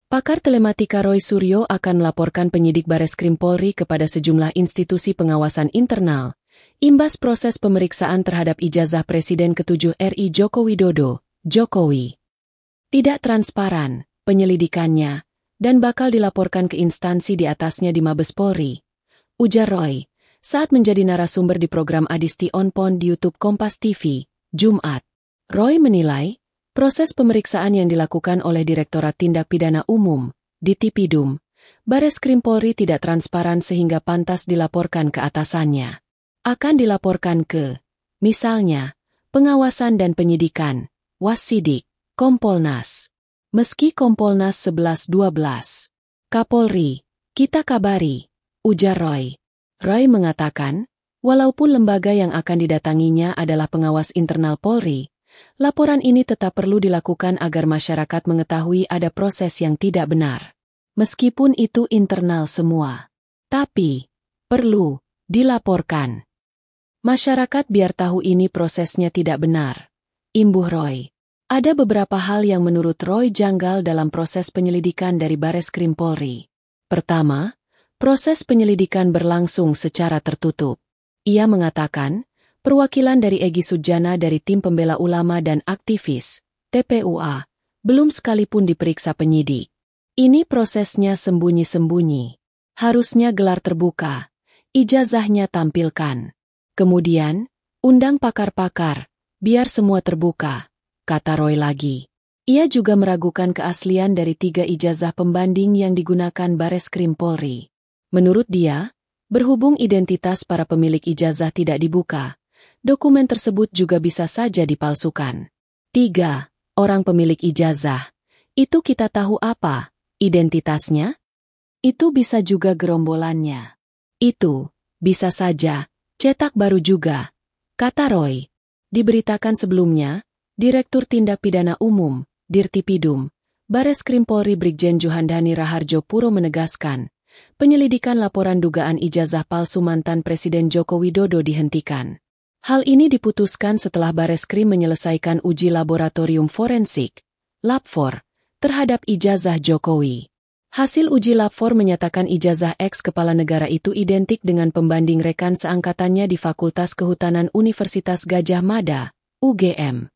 Pakar telematika Roy Suryo akan melaporkan penyidik Bareskrim Polri kepada sejumlah institusi pengawasan internal, imbas proses pemeriksaan terhadap ijazah Presiden ke-7 RI Joko Widodo, Jokowi. Tidak transparan penyelidikannya, dan bakal dilaporkan ke instansi di atasnya di Mabes Polri, ujar Roy, saat menjadi narasumber di program Adisti On Pon di YouTube Kompas TV, Jumat. Roy menilai, proses pemeriksaan yang dilakukan oleh Direktorat Tindak Pidana Umum, Ditipidum, Bareskrim Polri tidak transparan sehingga pantas dilaporkan ke atasannya. Akan dilaporkan ke, misalnya, Pengawasan dan Penyidikan, Wassidik, Kompolnas. Meski Kompolnas 11-12. Kapolri, kita kabari, ujar Roy. Roy mengatakan, walaupun lembaga yang akan didatanginya adalah pengawas internal Polri, laporan ini tetap perlu dilakukan agar masyarakat mengetahui ada proses yang tidak benar. Meskipun itu internal semua. Tapi, perlu dilaporkan. Masyarakat biar tahu ini prosesnya tidak benar. Imbuh Roy. Ada beberapa hal yang menurut Roy janggal dalam proses penyelidikan dari Bareskrim Polri. Pertama, proses penyelidikan berlangsung secara tertutup. Ia mengatakan, perwakilan dari Egy Sujana dari Tim Pembela Ulama dan Aktivis, TPUA, belum sekalipun diperiksa penyidik. Ini prosesnya sembunyi-sembunyi. Harusnya gelar terbuka, ijazahnya tampilkan. Kemudian, undang pakar-pakar, biar semua terbuka, kata Roy lagi. Ia juga meragukan keaslian dari 3 ijazah pembanding yang digunakan Bareskrim Polri. Menurut dia, berhubung identitas para pemilik ijazah tidak dibuka, dokumen tersebut juga bisa saja dipalsukan. 3 orang pemilik ijazah. Itu kita tahu apa identitasnya? Itu bisa juga gerombolannya. Itu bisa saja cetak baru juga, kata Roy. Diberitakan sebelumnya, Direktur Tindak Pidana Umum, Dirtipidum, Bareskrim Polri Brigjen Juhandani Raharjo Puro menegaskan, penyelidikan laporan dugaan ijazah palsu mantan Presiden Joko Widodo dihentikan. Hal ini diputuskan setelah Bareskrim menyelesaikan uji laboratorium forensik, LABFOR, terhadap ijazah Jokowi. Hasil uji LABFOR menyatakan ijazah ex-kepala negara itu identik dengan pembanding rekan seangkatannya di Fakultas Kehutanan Universitas Gadjah Mada, UGM.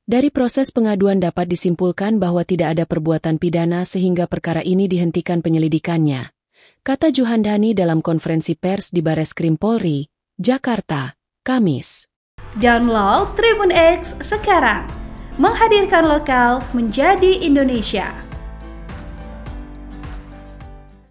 Dari proses pengaduan dapat disimpulkan bahwa tidak ada perbuatan pidana sehingga perkara ini dihentikan penyelidikannya, kata Juhandani dalam konferensi pers di Bareskrim Polri, Jakarta, Kamis. Download Tribun X sekarang, menghadirkan lokal menjadi Indonesia.